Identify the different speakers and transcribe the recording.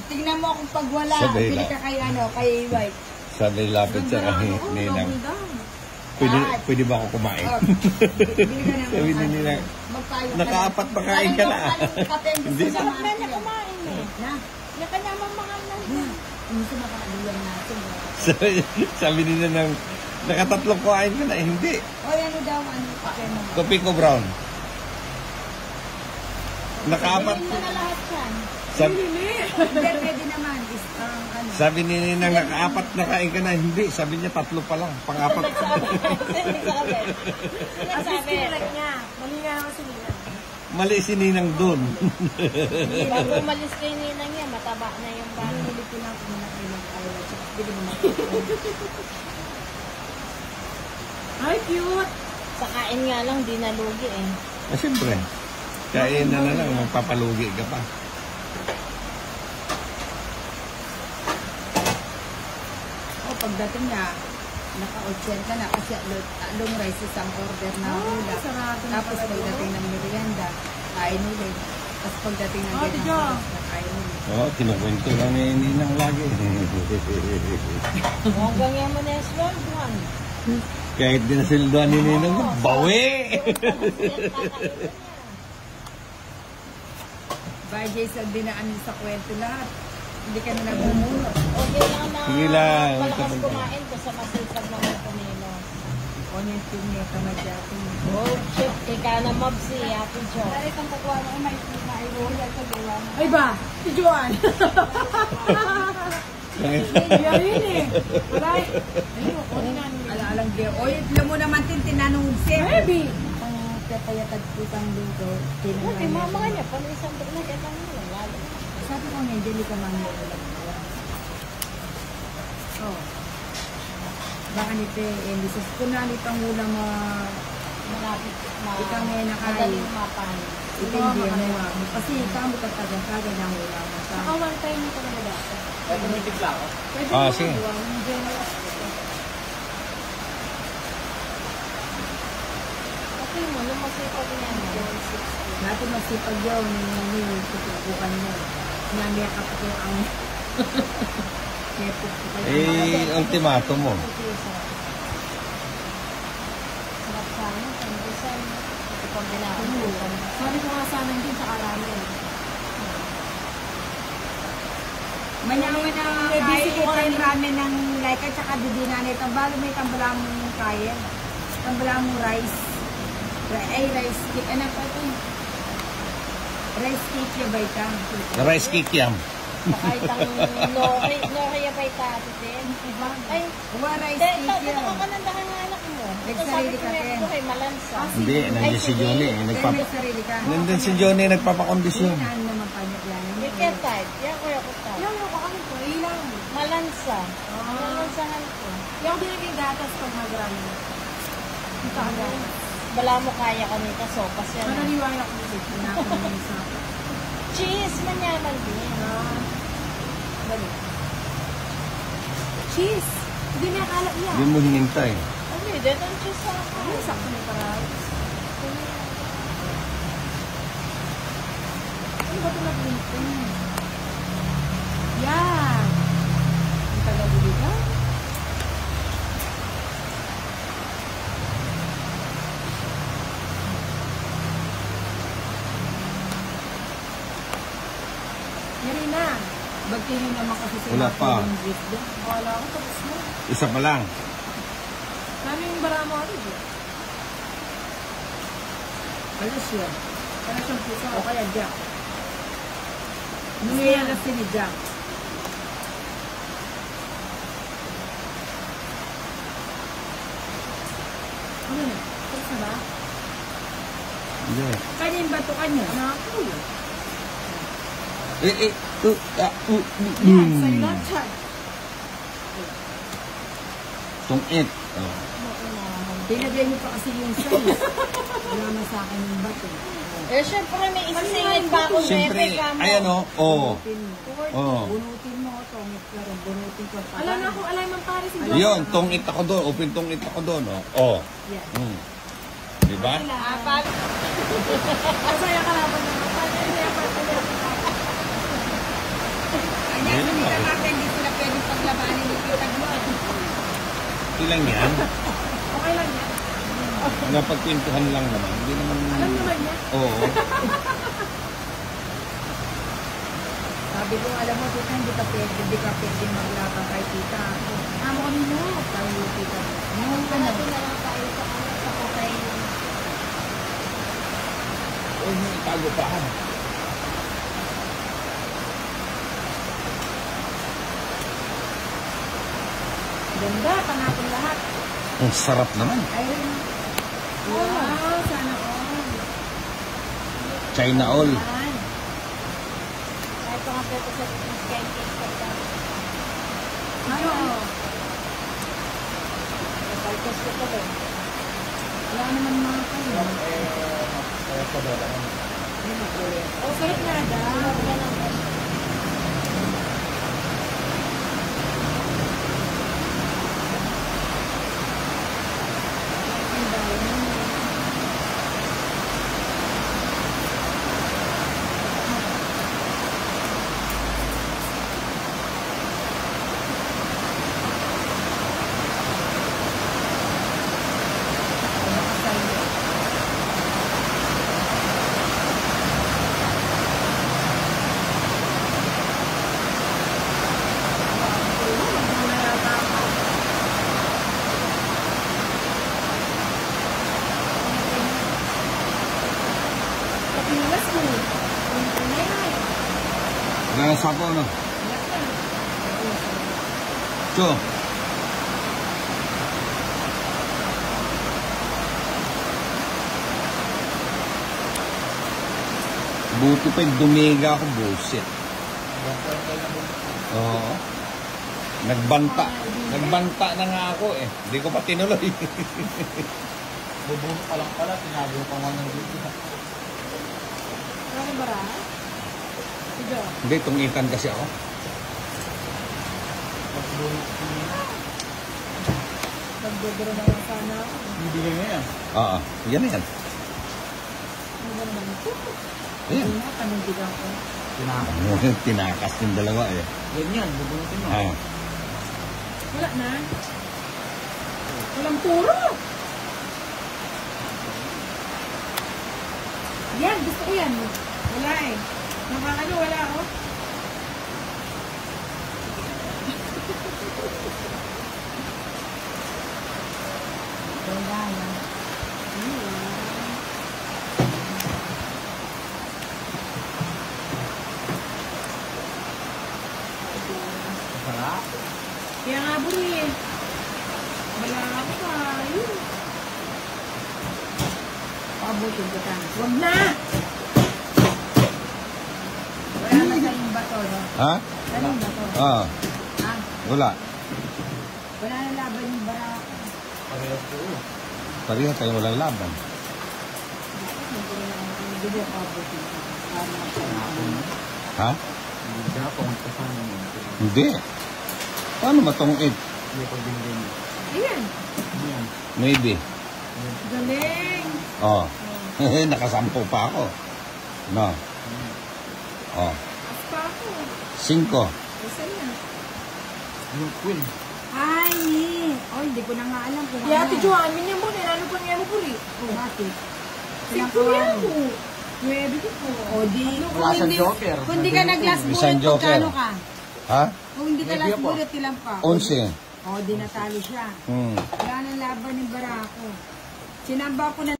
Speaker 1: tingnan mo kung pag wala,
Speaker 2: Sabi
Speaker 1: bili
Speaker 2: lang.
Speaker 1: ka kay ano, kay White.
Speaker 2: Sabi lapit sa Ninang. Pwede ba ako kumain?
Speaker 1: Oh, bili ka naman.
Speaker 2: Sabi ni Ninang,
Speaker 1: Magpayo ka
Speaker 2: nakaapat pa kain ka na.
Speaker 1: Kape ang gusto sa
Speaker 3: Sarap
Speaker 1: mga
Speaker 3: na niya kumain eh.
Speaker 1: Na,
Speaker 3: Yung kanya mamahal na
Speaker 1: na. Gusto makakaluyan natin.
Speaker 2: Sabi ni Ninang, nakatatlong kumain ka na. Hindi.
Speaker 1: O ano daw, ano kape mo?
Speaker 2: Kopi ko brown. Nakaapat.
Speaker 3: Bilhin mo na lahat yan.
Speaker 1: Hindi, pwede naman. Ano.
Speaker 2: Sabi ni Ninang, nakaapat na kain ka na. Hindi. Sabi niya, tatlo pa lang. Pang-apat.
Speaker 3: Sinasabi.
Speaker 1: niya. Mali nga naman si Nina.
Speaker 2: Mali si Ninang doon.
Speaker 3: Bago umalis kay Ninang niya, mataba na yung bata.
Speaker 1: Bili ko lang kung nakailang ayaw. Bili mo na. Ay, cute!
Speaker 3: Sa kain nga lang, di nalugi eh.
Speaker 2: Siyempre. Kain na lang. Magpapalugi ka pa.
Speaker 1: Pagdating niya, naka-80 ka na kasi long rice isang order na ulam. Tapos pagdating ng merienda, kain ulit. Tapos pagdating ng ganyan, kain ulit.
Speaker 2: Oo, kinukwento lang ni Ninang lagi.
Speaker 3: Hanggang yan mo na yung sweldoan.
Speaker 2: Kahit dinasildoan ni Ninang, bawi!
Speaker 1: Bagay sa dinaan sa kwento lahat. Hindi ka na nagbumuno.
Speaker 3: Okay lang na
Speaker 2: Sige lang.
Speaker 3: malakas kumain ko sa masipag mga Pumilo.
Speaker 1: O niya yung niya ka madyatin.
Speaker 3: Oh, shit. Ika na mabsi, Ate Jo.
Speaker 1: Itong pagkuha mo, may royal sa gawa mo. Ay ba? Si Joan! Yan yun eh. Alay. Alang dia. O yun mo naman tinanong siya. Baby! Ang kapayatag putang dito.
Speaker 3: Okay, mama niya. Pano isang na gatang mo. Lalo.
Speaker 1: Sabi ko nga, hindi ka man yun. Oh. Baka nito eh, lisas ko na nitong ulang
Speaker 3: Malapit.
Speaker 1: ikaw ngayon nakain.
Speaker 3: Madaling mapan.
Speaker 1: Ito hindi mo. Kasi ikaw mo katagang-taga ng ulang.
Speaker 3: Saka one time nito na dati.
Speaker 4: Pwede may tigla ako?
Speaker 2: Ah, sige.
Speaker 3: Okay mo, lumasipag niya na.
Speaker 1: Natin masipag yun. Tutubukan mo. Namaya ka po ang nepok ko kayo.
Speaker 2: Ultimato mo.
Speaker 3: Sarap sana. Sandisan. Ito pang binakamutan.
Speaker 1: Sabi ko nga sana din sa karamin. Manyaman na kain ko rin ramen ng like at saka didina nito. Balo may tambalang kain. Tambalang rice. Ay, rice cake. Ano pa ito? Rice cake yung baita.
Speaker 2: Rice cake yan.
Speaker 3: Kahit ang no kaya pa itato din. Ay,
Speaker 1: Uwa rice cake
Speaker 3: dito
Speaker 1: yun.
Speaker 3: ka nandahan ng anak mo.
Speaker 1: Nagsarili ka din.
Speaker 3: Ito kay Malansa.
Speaker 2: Hindi, nandiyan si Johnny.
Speaker 1: Kaya may sarili ka.
Speaker 2: Nandun si Johnny, nagpapakondisyon.
Speaker 1: Saan naman pa niya yan?
Speaker 3: Yung care type. Yan ko yung type.
Speaker 1: Yung ako ano ko, ilang.
Speaker 3: Malansa. Malansahan ko.
Speaker 1: Yung binigay gatas pag mag-run. Ito ang gatas.
Speaker 3: Wala mo kaya kanita sopas yan.
Speaker 1: Mananiwala ko dito na ako naman sa
Speaker 3: Cheese, manyaman din.
Speaker 1: balik. Cheese! Hindi niya akala iya.
Speaker 2: Hindi mo hinintay.
Speaker 3: Ano yun? Dito ang cheese sa ako.
Speaker 1: Ay, sakto na para. Ano ba ito na-print? Yan! Ang taga-buli ka? Yan na. Bagtingin naman kasi sa
Speaker 2: Wala pa.
Speaker 1: yung gift doon. Wala ko, tapos na.
Speaker 2: Isa pa lang.
Speaker 1: Kano yung bara mo ano dyan? Alas yun. Kaya siyang pusa o kaya Jack. Nangyayang kasi ni Jack. Ano na? Tapos na ba?
Speaker 2: Hindi.
Speaker 1: Kanya yung bato kanya. Nakakul. Yan, sa'yo lahat siya.
Speaker 2: Tungit. Oh.
Speaker 1: Dinagay mo pa kasi yung size. Wala na sa akin yung bato.
Speaker 3: Eh, syempre may isisingin pa ako
Speaker 2: Siyempre, ayan o. Oo.
Speaker 1: Bunutin mo ito. Bunutin ko pa.
Speaker 3: Alam na kung alay man pare si
Speaker 2: Yun, tungit ako doon. Open tungit ako doon. Oh.
Speaker 1: Yan.
Speaker 2: Diba?
Speaker 3: Apat.
Speaker 1: Masaya ka laban na. Ganyan, balita natin, hindi sila pwedeng paglabanin ni Tita Glo.
Speaker 2: Ilang yan?
Speaker 1: Okay lang yan.
Speaker 2: Napagpintuhan lang naman. Hindi naman...
Speaker 1: Alam naman niya.
Speaker 2: Oo.
Speaker 1: Sabi ko, alam mo, Tita, hindi ka pwede maglabang kay Tita. Amo kami mo. Sabi ko, Tita. Ano?
Speaker 3: Natin na lang tayo sa kukay.
Speaker 2: Huwag mo itago pa.
Speaker 1: Ganda, panapon lahat.
Speaker 2: Ang sarap naman.
Speaker 1: Ayun. Wow, sana all.
Speaker 2: China all.
Speaker 1: Yan.
Speaker 3: Kahit pa nga pwede sa sky cake pa ito.
Speaker 1: Ano?
Speaker 3: Napalkos ko pa doon.
Speaker 1: Wala naman mga kayo. Oh, sarap na daw. Papilas mo.
Speaker 2: Nasa ako, no? Cho. Buti pa yung dumiga ako, bullshit. Oo. Nagbanta. Nagbanta na nga ako eh. Hindi ko pa tinuloy.
Speaker 4: Bubuno pa lang pala, sinabi ko pa nga ng video.
Speaker 1: Ano ba ra? Sige.
Speaker 2: Hindi, tungitan kasi ako.
Speaker 1: Nagdodoro na lang sana ako.
Speaker 4: Hindi na yan.
Speaker 2: Oo. Yan na yan.
Speaker 1: Ano ba naman ito?
Speaker 2: Ayan.
Speaker 1: Hindi na, panindigan ko.
Speaker 2: Tinakas yung dalawa eh.
Speaker 4: Yan, bubunutin mo.
Speaker 2: Ah.
Speaker 1: Wala na. Walang puro. Yan, gusto ko yan. Wala eh. Nakakano, wala ako. Wala na.
Speaker 4: Sarap.
Speaker 1: Kaya nga buri eh. Wala ako pa. Ayun. Pabutin ko ta. Huwag na! Wala na tayong bato, no?
Speaker 2: Ha?
Speaker 1: Tayong bato.
Speaker 2: Ah.
Speaker 1: Ah,
Speaker 2: Wala.
Speaker 1: wala na laban yung barako.
Speaker 4: Parehas ko.
Speaker 2: Pareha tayo walang laban.
Speaker 1: Hindi ako pabutin ko. Para makasama.
Speaker 2: Ha?
Speaker 4: Hindi na ako ang kasama mo.
Speaker 2: Hindi. Paano matungkit?
Speaker 4: Hindi ko din.
Speaker 1: Ayan.
Speaker 4: Yan.
Speaker 2: Maybe.
Speaker 1: Galing.
Speaker 2: Oh. Nakasampo pa ako. No. Oh.
Speaker 1: Aspa ako.
Speaker 2: 5.
Speaker 1: Isa na.
Speaker 4: Yung queen.
Speaker 1: Ay, oh, hindi ko na nga alam kung
Speaker 3: Ya, Ate Joanne, minyan mo na. Ano pa niya mo puli?
Speaker 1: Bakit? Silang
Speaker 3: Sikuya
Speaker 1: kawan.
Speaker 3: mo. Nuebe ko po.
Speaker 1: O di,
Speaker 4: Wala siyang joker.
Speaker 1: kung di ka nag-last
Speaker 2: Isang
Speaker 1: bullet,
Speaker 2: joker.
Speaker 1: magkano ka?
Speaker 2: Ha?
Speaker 1: Kung hindi ka
Speaker 4: Maybe
Speaker 1: last
Speaker 4: ako.
Speaker 1: bullet, ilang pa?
Speaker 2: 11.
Speaker 1: O, di natalo siya.
Speaker 2: Hmm.
Speaker 1: Wala nang laban ng barako. Sinamba ko na